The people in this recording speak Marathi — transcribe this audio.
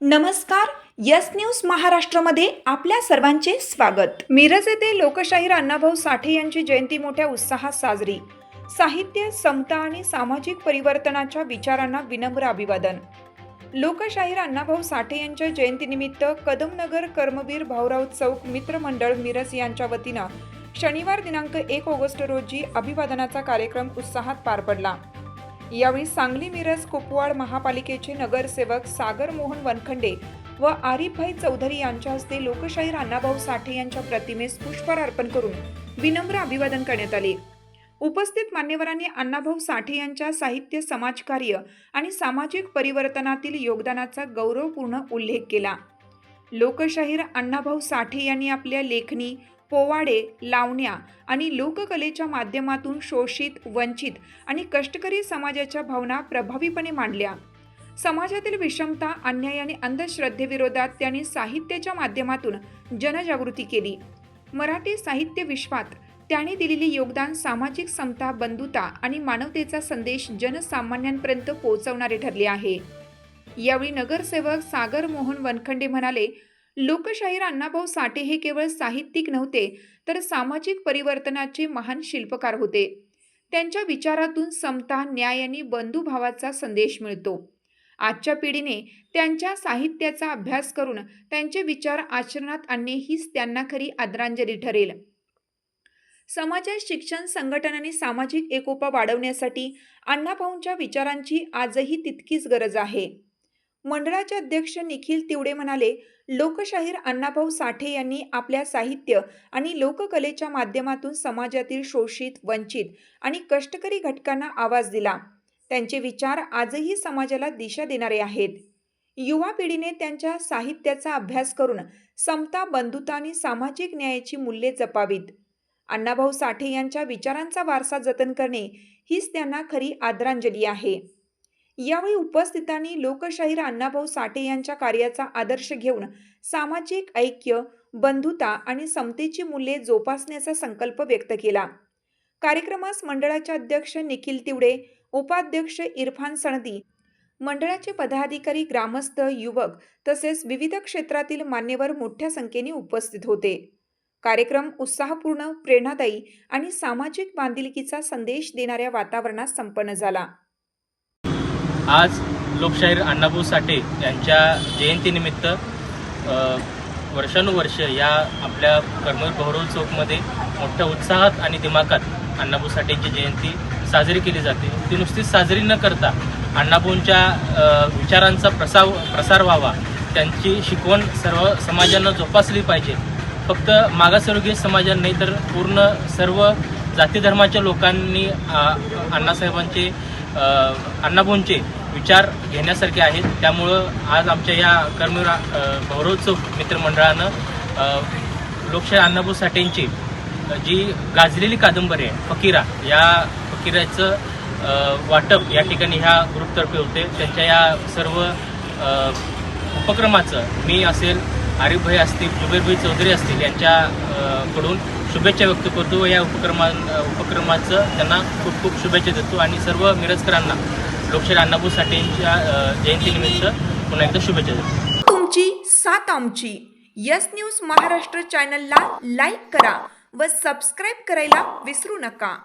नमस्कार. यस न्यूज महाराष्ट्रामध्ये आपल्या सर्वांचे स्वागत. मिरज येथे लोकशाहीर अण्णाभाऊ साठे यांची जयंती मोठ्या उत्साहात साजरी. साहित्य, समता आणि सामाजिक परिवर्तनाच्या विचारांना विनम्र अभिवादन. लोकशाहीर अण्णाभाऊ साठे यांच्या जयंतीनिमित्त कदमनगर कर्मवीर भाऊराव चौक मित्रमंडळ मिरज यांच्या वतीनं शनिवार दिनांक 1 ऑगस्ट रोजी अभिवादनाचा कार्यक्रम उत्साहात पार पडला. यावेळी सांगली मिरज कुपवाड महापालिकेचे नगरसेवक सागर मोहन वनखंडे व आरिफभाई चौधरी यांच्या हस्ते लोकशाहीर अण्णाभाऊ साठे यांच्या प्रतिमेस पुष्पहार अर्पण करून विनम्र अभिवादन करण्यात आले. उपस्थित मान्यवरांनी अण्णाभाऊ साठे यांच्या साहित्य, समाजकार्य आणि सामाजिक परिवर्तनातील योगदानाचा गौरवपूर्ण उल्लेख केला. लोकशाहीर अण्णाभाऊ साठे यांनी आपल्या लेखणी, पोवाडे, लावण्या आणि लोककलेच्या माध्यमातून शोषित, वंचित आणि कष्टकरी समाजाच्या भावना प्रभावीपणे मांडल्या. समाजातील विषमता, अन्याय आणि अंधश्रद्धेविरोधात त्यांनी साहित्याच्या माध्यमातून जनजागृती केली. मराठी साहित्य विश्वात त्यांनी दिलेले योगदान सामाजिक समता, बंधुता आणि मानवतेचा संदेश जनसामान्यांपर्यंत पोहोचवणारे ठरले आहे. यावेळी नगरसेवक सागर मोहन वनखंडे म्हणाले, लोकशाहीर अण्णाभाऊ साठे हे केवळ साहित्यिक नव्हते, तर सामाजिक परिवर्तनाचे महान शिल्पकार होते. त्यांच्या विचारातून समता, न्याय आणि बंधुभावाचा संदेश मिळतो. आजच्या पिढीने त्यांच्या साहित्याचा अभ्यास करून त्यांचे विचार आचरणात आणणे हीच त्यांना खरी आदरांजली ठरेल. समाजात शिक्षण, संघटन आणि सामाजिक एकोपा वाढवण्यासाठी अण्णाभाऊंच्या विचारांची आजही तितकीच गरज आहे. मंडळाचे अध्यक्ष निखिल तिवडे म्हणाले, लोकशाहीर अण्णाभाऊ साठे यांनी आपल्या साहित्य आणि लोककलेच्या माध्यमातून समाजातील शोषित, वंचित आणि कष्टकरी घटकांना आवाज दिला. त्यांचे विचार आजही समाजाला दिशा देणारे आहेत. युवा पिढीने त्यांच्या साहित्याचा अभ्यास करून समता, बंधुता आणि सामाजिक न्यायाची मूल्ये जपावीत. अण्णाभाऊ साठे यांच्या विचारांचा वारसा जतन करणे हीच त्यांना खरी आदरांजली आहे. यावेळी उपस्थितांनी लोकशाहीर अण्णाभाऊ साठे यांच्या कार्याचा आदर्श घेऊन सामाजिक ऐक्य, बंधुता आणि समतेची मूल्ये जोपासण्याचा संकल्प व्यक्त केला. कार्यक्रमास मंडळाचे अध्यक्ष निखिल तिवडे, उपाध्यक्ष इरफान सनदी, मंडळाचे पदाधिकारी, ग्रामस्थ, युवक तसेच विविध क्षेत्रातील मान्यवर मोठ्या संख्येने उपस्थित होते. कार्यक्रम उत्साहपूर्ण, प्रेरणादायी आणि सामाजिक बांधिलकीचा संदेश देणाऱ्या वातावरणात संपन्न झाला. आज लोकशाहीर अण्णाभाऊ साठे यांच्या जयंतीनिमित्त वर्षानुवर्ष या आपल्या कर्मवीर भाऊराव चौकमध्ये मोठ्या उत्साहात आणि दिमाखात अण्णाभाऊ साठेंची जयंती साजरी केली जाते. ती नुसतीच साजरी न करता अण्णाभाऊंच्या विचारांचा प्रसार व्हावा, त्यांची शिकवण सर्व समाजांना जोपासली पाहिजे. फक्त मागासवर्गीय समाजांना नाही तर पूर्ण सर्व जाती धर्माच्या लोकांनी अण्णाभाऊंचे विचार घेण्यासारखे आहेत. त्यामुळं आज आमच्या या कर्मवीर भाऊराव चौक मित्रमंडळानं लोकशाहीर अण्णाभाऊ साठेंची जी गाजलेली कादंबरी आहे फकीरा, या फकीराचं वाटप या ठिकाणी ह्या ग्रुपतर्फे होते. त्यांच्या या सर्व उपक्रमाचं मी असेल, आरिफभाई असतील, जुबेरभाई चौधरी असतील यांच्याकडून शुभेच्छा व्यक्त करतो व या उपक्रमाचं त्यांना खूप खूप शुभेच्छा देतो आणि सर्व मिरजकरांना लोकशाहीर अण्णाभाऊ साठेंच्या जयंतीनिमित्त पुन्हा एकदा शुभेच्छा देतो. तुमची साथ आमची. यस न्यूज महाराष्ट्र चॅनलला लाईक करा व सबस्क्राईब करायला विसरू नका.